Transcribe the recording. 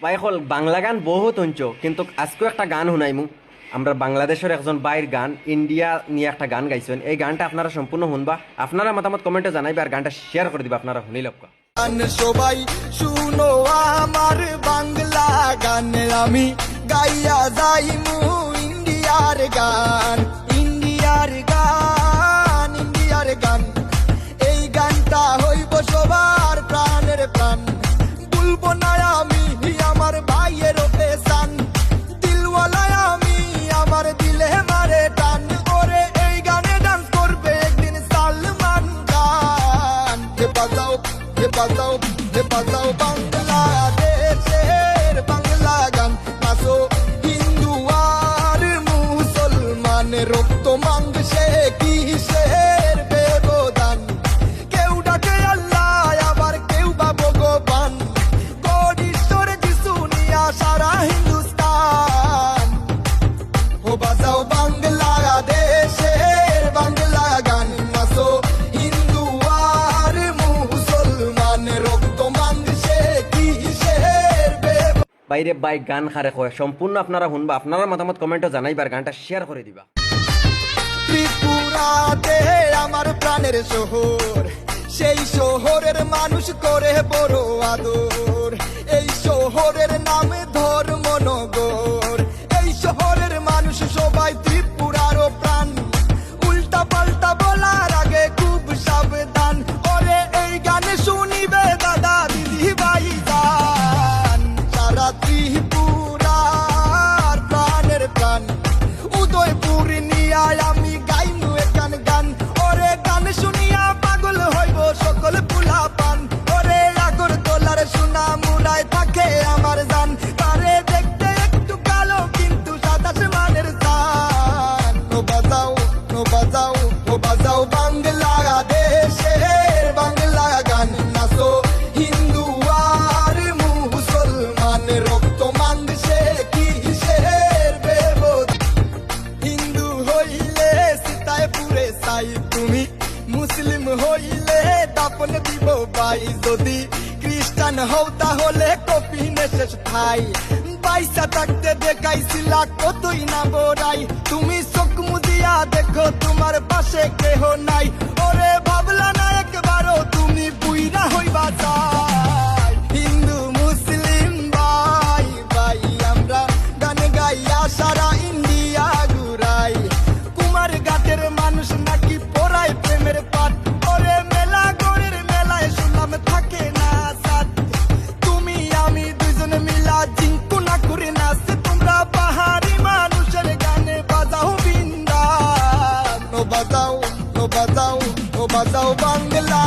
ভাই হল বাংলা গান বহুত শুনছো, কিন্তু আজকেও একটা গান শুনাইমু। আমরা বাংলাদেশের একজন বাইর গান ইন্ডিয়া নিয়ে একটা গান গাইছেন। এই গানটা আপনারা সম্পূর্ণ শুনবা, আপনারা মতামত কমেন্টে জানাইবা আর গানটা শেয়ার করে দিবা আপনারা শুনি লক্কা। সবাই শুনো আমার বাংলা গান, আমি গাইয়া যাইমু ইন্ডিয়ার গান, ইন্ডিয়ার গান, ইন্ডিয়ার গান। এই গানটা হইব সবার প্রাণের প্রাণ, বলবো না আমি আমার ভাইয়ের পেশান, দিলওয়ালা আমি আমার দিলে মারে টান। ওরে এই গানে ডান্স করবে একদিন সালমান খান। বাজাও বাজাও বাজাও বাংলাদেশের বাংলা গান, নাচো হিন্দু আর মুসলমান, রক্ত মাংসে কিসের ব্যবধান। কেউ ডাকে আল্লাহ আবার কেউ বা ভগবান, গড ঈশ্বর যিশু নিয়া সারা হিন্দুস্তান। ও বাজাও বাংলাদেশের বাংলা গান, নাচো হিন্দু আর মুসলমান, রক্ত মাংসে কিসের ব্যবধান। বাইরে বাই গান খারে কয় সম্পূর্ণ আপনারা শুনবা, আপনারা মতামত কমেন্টে জানাইবার গানটা শেয়ার করে দিবা। ত্রিপুরাতে আমার প্রাণের শহর, সেই শহরের মানুষ করে বড় আদর। এই শহরের নামে ধর্মনগর, এই শহরের মানুষ সবাই ত্রিপুরারও প্রাণ। উল্টা পাল্টা বলার আগে খুব সাবধান, ওরে এই গানে শুনিবে দাদা দিদি ভাই গান। সারা ত্রিপুরার প্রাণের প্রাণ, উদয়পুর নিয়া আমি গাইমু একান গান। ওরে গান শুনিয়া পাগল হইব সকল পুলা পান, ওরে আগর তোলার সোনা মুরায় থাকে আমার জান। তারে দেখতে একটু কালো কিন্তু সাদা মানের জান। ও বাজাও ও বাজাও ও বাজাও বাংলাদেশের বাংলা গান, নাচো হিন্দু আর মুসলমান, রক্ত মাংসে কিসের ব্যবধান। হিন্দু হইলে সীতায় পুরে চাই তুমি, মুসলিম হইলে দাপন দিব ভাই। যদি খ্রিস্টান হও তাহলে কপিনে শেষ ভাই। পয়সা থাকতে দেখাইছিলা কতই না বড়াই, তুমি চোখ মুদিয়া দেখো তোমার পাশে কেহ নাই। ওরে ভাবলা না একবারও তুমি বুইরা হইবা চাই। হিন্দু মুসলিম ভাই ভাই আমরা গান গাইয়া সারা ইন্ডিয়া ঘুরাই। কুমার ঘাটের মানুষ নাকি পড়ায় প্রেমের পাঠ, ওরে মেলা গড়ের মেলায় শুনলাম থাকে না সাথ। তুমি আমি দুজন মিলা জিঙ্কু না করে নাচতে, তোমরা পাহাড়ি মানুষের গানে বাজাও বিন্দান। ও বাজাও ও বাজাও ও বাজাও বাংলা